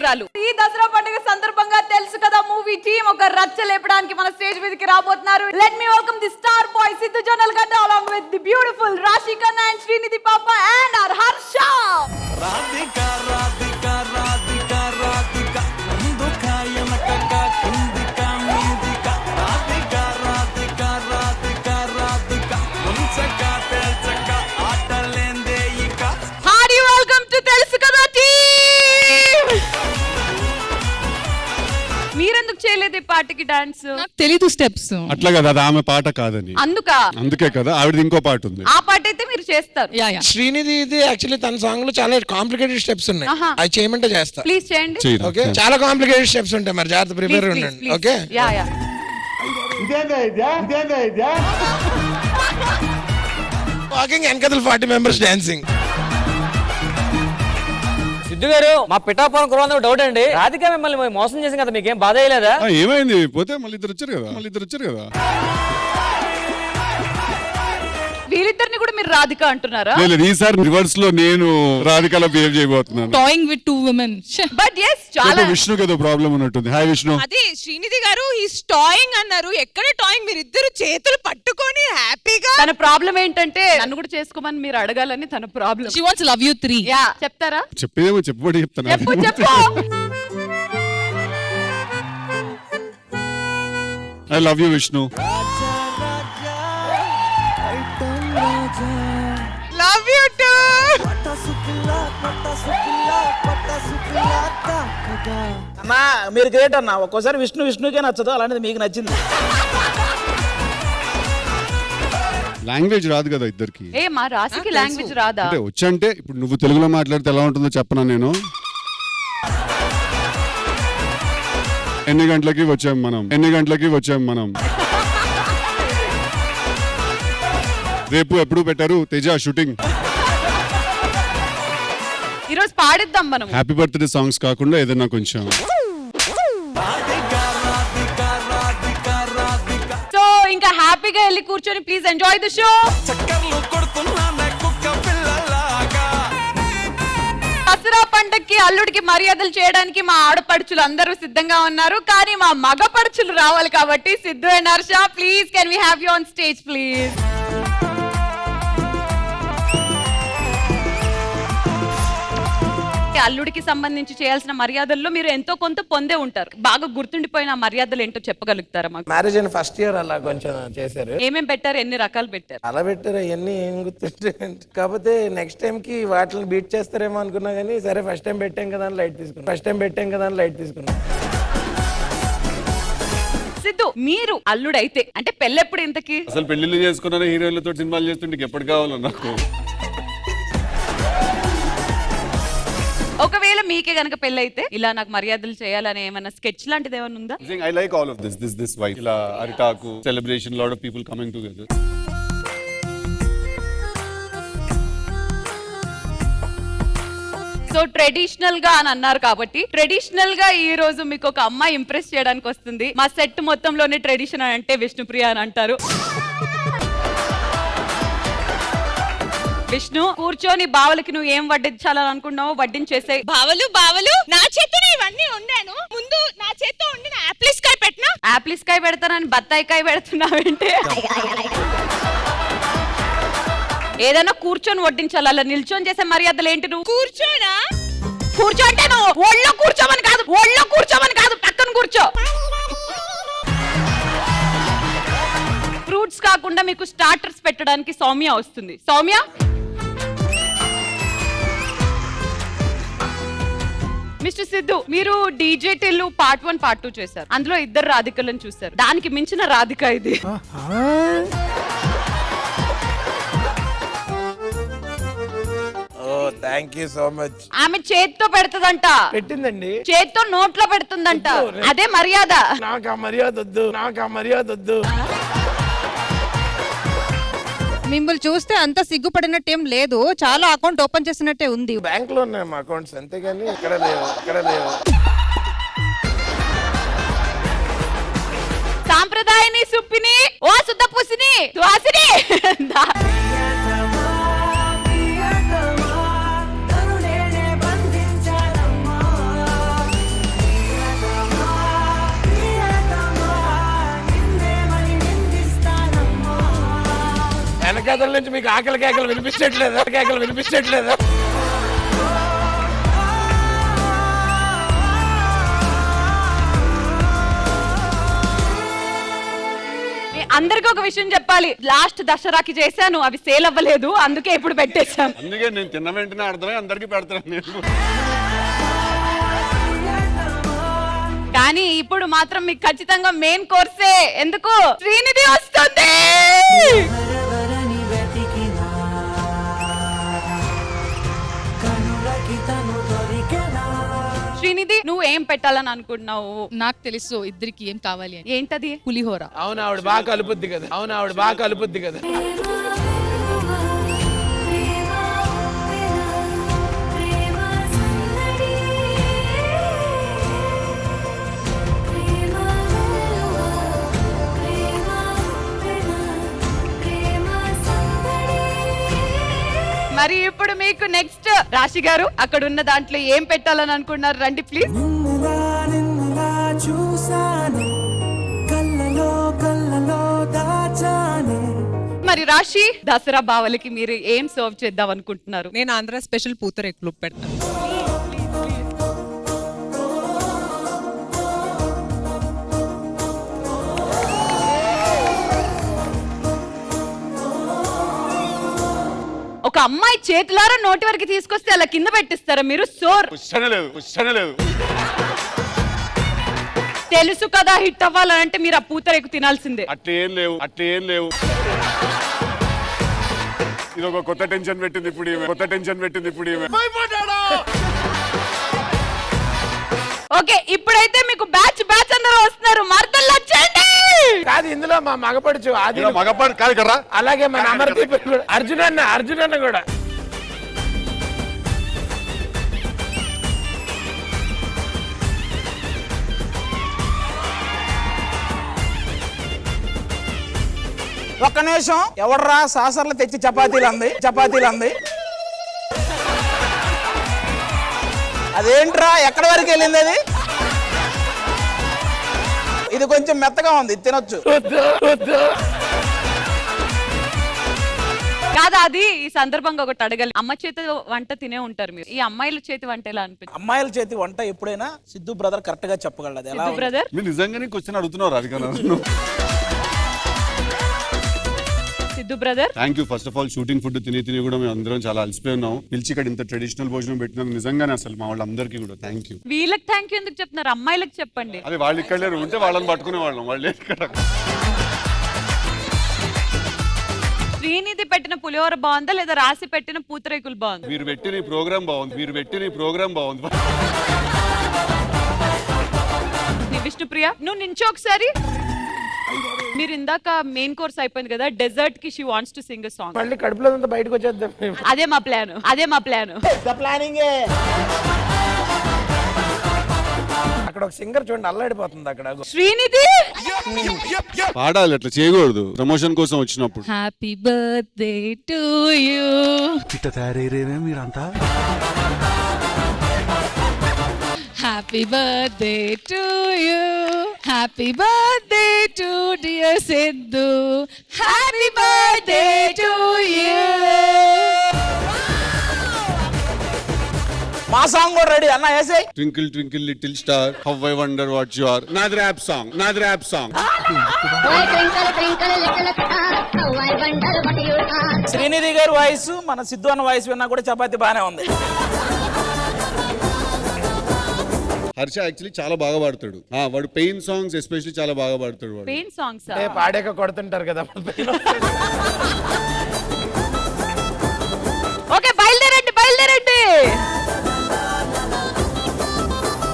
అమాయకురాలు. ఈ దసరా పండుగ సందర్భంగా తెలుసు కదా మూవీ టీమ్ ఒక రచ్చ లేపడానికి మన స్టేజ్ మీదకి రాబోతున్నారు. Let me welcome the star boy Siddhu Jonnalagadda along with the beautiful Raashi Khanna and Srinidhi పాప and our హర్ష. రాధికా రాధికా రాధికా రాధికా ముందుకాయనక కిందికా మీదికా రాధికా రాధికా రాధికా రాధికా ముంచక తెల్చక ఆటలేందే ఇక. హార్డీ వెల్కమ్ టు తెలుసు కదా టీమ్. మీరెందుకు చేయలేదు ఈ పాటకి డాన్స్? నాకు తెలీదు స్టెప్స్. అట్లా కదా, అది ఆమె పాట కాదని. అందుకే కదా ఆవిడది ఇంకో పాట ఉంది. ఆ పాట అయితే మీరు చేస్తారు. శ్రీనిధి ఇది యాక్చువల్లీ తన సాంగ్ లో చాలా కాంప్లికేటెడ్ స్టెప్స్ ఉన్నాయి. అది చేయమంటే చేస్తా. ప్లీజ్ చేయండి. ఓకే, చాలా కాంప్లికేటెడ్ స్టెప్స్ ఉంటాయి, మరి జాగ్రత్త ప్రిపేర్ ఉండండి. Okay, yeah yeah. వాకింగ్ వెనకదలు 40 మెంబర్స్ డాన్సింగ్. సిద్ధు గారు, మా పిఠాపురం కుర్రాంలో డౌట్ అండి. రాధిక మిమ్మల్ని మోసం చేసింది కదా, మీకేం బాధ అయ్యలేదా? ఏమైంది? పోతే మళ్ళీ ఇద్దరు వచ్చారు కదా. వీళ్ళిద్దరిని కూడా మీరు రాధిక అంటున్నారా? లేదు, ఈసారి రివర్స్ లో నేను రాధికలా బిహేవ్ చేయబోతున్నాను. టాయింగ్ విత్ 2 women. బట్ yes, చాలా విష్ణుకి ఏదో ప్రాబ్లం ఉన్నట్టుంది. హాయ్ విష్ణు. అదే శ్రీనిధి గారు ఈస్ టాయింగ్ అన్నారు. ఎక్కడ టాయింగ్? మీరు ఇద్దరు చేతులు పట్టుకొని హ్యాపీగా. తన ప్రాబ్లం ఏంటంటే నన్ను కూడా చేసుకోమని మీరు అడగాలని తన problem. She wants love you 3. Yeah, చెప్తారా? చెప్పేదేమో చెప్పబడి చెప్తాను. చెప్పు. I love you Vishnu. Love you to. అన్నా మీరు గ్రేట్ అన్న. ఒక్కోసారి విష్ణుకే నచ్చదు, అలాంటిది మీకు నచ్చింది. లాంగ్వేజ్ రాదు కదా ఇద్దరికి. ఏ మా రాశికి లాంగ్వేజ్ రాదా? అంటే వచ్చంటే ఇప్పుడు నువ్వు తెలుగులో మాట్లాడితే ఎలా ఉంటుందో చెప్పనా నేను. ఎన్ని గంటలకి వచ్చాం మనం. రేపు ఎప్పుడు పెట్టారు తేజ షూటింగ్? ఈరోజు పాడిద్దాం మనం. హ్యాపీ బర్త్డే సాంగ్స్ కాకుండా ఏదైనా కొంచెం. సో ఇంకా హ్యాపీగా వెళ్ళి కూర్చొని ప్లీజ్ ఎంజాయ్ ది షో. చక్కర్లు కొడుతున్నానే కుక్క పిల్లలాగా. దసరా పండక్కి అల్లుడికి మర్యాదలు చేయడానికి మా ఆడపడుచులు అందరూ సిద్ధంగా ఉన్నారు, కానీ మా మగ పడుచులు రావాలి కాబట్టి Siddhu and Harsha please can we have you on stage please. అల్లుడికి సంబంధించి చేయాల్సిన మర్యాదల్లో మీరు ఎంతో కొంత పొందే ఉంటారు. బాగా గుర్తుండిపోయిన మర్యాదలు ఏంటో చెప్పగలుగుతారా మాకు? మ్యారేజ్ అయిన ఫస్ట్ ఇయర్ అలా కొంచెం చేశారు. ఏమేం పెట్టారు? ఎన్ని రకాలు పెట్టారు? అలా పెట్టారు, అవన్నీ ఏం గుర్తుంటాయి. కాకపోతే నెక్స్ట్ టైం కి వాటిని బీట్ చేస్తారేమో అనుకున్నా, కానీ సరే ఫస్ట్ టైం పెట్టాం కదా అని లైట్ తీసుకున్నాం. సిద్ధు, మీరు అల్లుడైతే అంటే పెళ్ళెప్పుడు ఇంతకి? అసలు పెళ్లిళ్ళు చేసుకున్నాను, హీరోయిన్లతో సినిమాలు చేస్తుంటే ఎప్పుడు కావాలో నాకు. ఒకవేళ మీకే గనక పెళ్ళైతే ఇలా నాకు మర్యాదలు చేయాలని ఏమైనా స్కెచ్ లాంటిది ఏమైనా ఉందా? I like all of this vibe. ఇలా అరిటాకు celebration, lot of people coming together. So traditional గా అని అన్నారు కాబట్టి ట్రెడిషనల్ గా ఈ రోజు మీకు ఒక అమ్మాయి ఇంప్రెస్ చేయడానికి వస్తుంది. మా సెట్ మొత్తంలోనే ట్రెడిషన్ అంటే విష్ణుప్రియ అని అంటారు. విష్ణు, కూర్చొని బావలకి నువ్వు ఏం వడ్డించాలని అనుకున్నావు వడ్డించేసే. బావలు నా చేతిలో ఇవన్నీ ఉండాను. ముందు నా చేత్తో ఉండిన యాప్లిస్కాయ పెట్టినా. యాప్లిస్కాయ పెడతానని బత్తాయికాయ పెడుతున్నావేంటి? ఏదైనా కూర్చొని వడ్డించాలి, అలా నిల్చొని చేసే మర్యాదలు ఏంటి? నువ్వు కూర్చోనా? కూర్చో అంటే నువ్వు ఒళ్ళో కూర్చోమని కాదు, పక్కన కూర్చో. ఫ్రూట్స్ కాకుండా మీకు స్టార్టర్స్ పెట్టడానికి సౌమ్య వస్తుంది. సౌమ్య, మిస్టర్ సిద్ధు, మీరు డీజే టిల్లు పార్ట్ 1 పార్ట్ 2 చేశారు. అందులో ఇద్దరు రాధికలను చూశారు. దానికి మించిన రాధిక ఇది. Thank you so much. ఆమె చేత్తో పెడుతుందంట. పెట్టిందండి, చేత్తో నోట్లో పెడుతుందంట. అదే మర్యాద. నాకు ఆ మర్యాద వద్దు. మిమ్మల్ని చూస్తే అంత సిగ్గుపడినట్టేం లేదు, చాలా అకౌంట్ ఓపెన్ చేసినట్టే ఉంది. బ్యాంక్ లో ఉన్నాయి మా అకౌంట్స్, అంతేగాని ఇక్కడ లేవు. సాంప్రదాయని సుప్పిని ఓ సుద్ద పుసిని దువాసిని. కథల నుంచి మీకు ఆకలి కేకలు వినిపించట్లేదు అందరికి ఒక విషయం చెప్పాలి, లాస్ట్ దసరాకి చేశాను, అవి సేల్ అవ్వలేదు, అందుకే ఇప్పుడు పెట్టేశాను. అందుకే నేను తిన్న వెంటనే అర్థమై అందరికీ పెడతాను నేను. కానీ ఇప్పుడు మాత్రం మీకు ఖచ్చితంగా మెయిన్ కోర్సే. ఎందుకు? శ్రీనిధి వస్తుంది. శ్రీనిధి, నువ్వు ఏం పెట్టాలని అనుకుంటున్నావు? నాకు తెలుసు ఇద్దరికి ఏం కావాలి అని. ఏంటది? పులిహోర. అవును, ఆవిడ బాగా కలుపుద్ది కదా. మరి ఇప్పుడు మీకు నెక్స్ట్ రాశి గారు అక్కడ ఉన్న దాంట్లో ఏం పెట్టాలని అనుకున్నారు? రండి ప్లీజ్. మరి రాశి, దసరా బావలకి మీరు ఏం సర్వ్ చేద్దాం అనుకుంటున్నారు? నేను ఆంధ్ర స్పెషల్ పూతరేకులు పెడతాను. ఒక అమ్మాయి చేతులారా నోటి వరకు తీసుకొస్తే అలా కింద పెట్టిస్తారా మీరు? సోర్ క్వశ్చన్ లేదు. తెలుసు కదా, హిట్ అవ్వాలంటే మీరు ఆ పూతరేకు తినాల్సిందే. అట్లేం లేవు. ఇది ఒక కొత్త టెన్షన్ పెట్టింది ఇప్పుడు ఈమె. ఓకే, ఇప్పుడైతే మీకు బ్యాచ్ అందరూ వస్తున్నారు. మర్దలు వచ్చేయండి. కాదు, ఇందులో మా మగపడుచు ఆది మగపాడు కాదు కదా. అలాగే మన అమర్దీప్ కూడా, అర్జున్ అన్న కూడా. ఒక్క నిమిషం, ఎవడరా సాసర్లు తెచ్చి చపాతీలు అంది అదేంట్రా, ఎక్కడి వరకు వెళ్ళింది అది? ఇది కొంచెం మెత్తగా ఉంది, తినొచ్చు. కాదా, అది ఈ సందర్భంగా ఒకటి అడగాలి. అమ్మ చేతి వంట తినే ఉంటారు మీరు, ఈ అమ్మాయిల చేతి వంట ఎలా అనిపిస్తుంది? అమ్మాయిల చేతి వంట ఎప్పుడైనా సిద్ధు బ్రదర్ కరెక్ట్ గా చెప్పగలదు. ఎలా ఉంది? బ్రదర్, మీరు నిజంగానే క్వశ్చన్ అడుగుతున్నారు Radhika. Siddhu brother, thank you. First of all shooting food తిని కూడా మేము అందరం చాలా అలసిపోయి ఉన్నాం. పిలిచి ఇక్కడ ఇంత ట్రెడిషనల్ భోజనం పెట్టినందుకు నిజంగానే అసలు మా వాళ్ళందరికీ కూడా థ్యాంక్ యూ. వీళ్ళకి థ్యాంక్ యూ ఎందుకు చెప్తున్నారు? అమ్మాయిలకు చెప్పండి. అదే వాళ్ళు ఇక్కడ లేరు, ఉంటే వాళ్ళని పట్టుకునే వాళ్ళం, వాళ్ళు ఇక్కడ. శ్రీనిధి పెట్టిన పులిహోర బాగుందా లేదా రాసి పెట్టిన పూతరేకులు బాగుందా? మీరు పెట్టిన ప్రోగ్రామ్ బాగుంది. విష్ణుప్రియ, నువ్వు నించో ఒకసారి. మీరు ఇందాక మెయిన్ కోర్స్ అయిపోయింది కదా, డెజర్ట్ కి she wants to sing a song. మళ్ళీ కడుపులో అంతా బయటకు వచ్చేద్దాం. అదే మా ప్లాన్. అక్కడ ఒక సింగర్ చూడండి, అల్లాడిపోతుంది అక్కడ. శ్రీనిధి, పాడాలి, అట్లా చేయకూడదు ప్రమోషన్ కోసం వచ్చినప్పుడు. Happy birthday to you. ఇట్ట తయారయ్యేమే మీరంతా. Happy birthday to you. Happy birthday to dear Siddhu. Happy birthday to you. మా సాంగ్ కూడా రెడీ అన్న, వేసే. Twinkle twinkle little star, how I wonder what you are. నాది ర్యాప్ సాంగ్. శ్రీనిధి గారి వాయిస్ మన సిద్ధు అన్న వాయిస్ విన్నా కూడా చపాతి బానే ఉంది. హర్ష యాక్చువల్లీ చాలా బాగా పాడతాడు. వాడు పెయిన్ సాంగ్స్ ఎస్పెషల్లీ చాలా బాగా పాడతాడు. వాడు పెయిన్ సాంగ్స్ పాడాక కొడుతుంటారు కదా. ఓకే, బయలుదేరండి.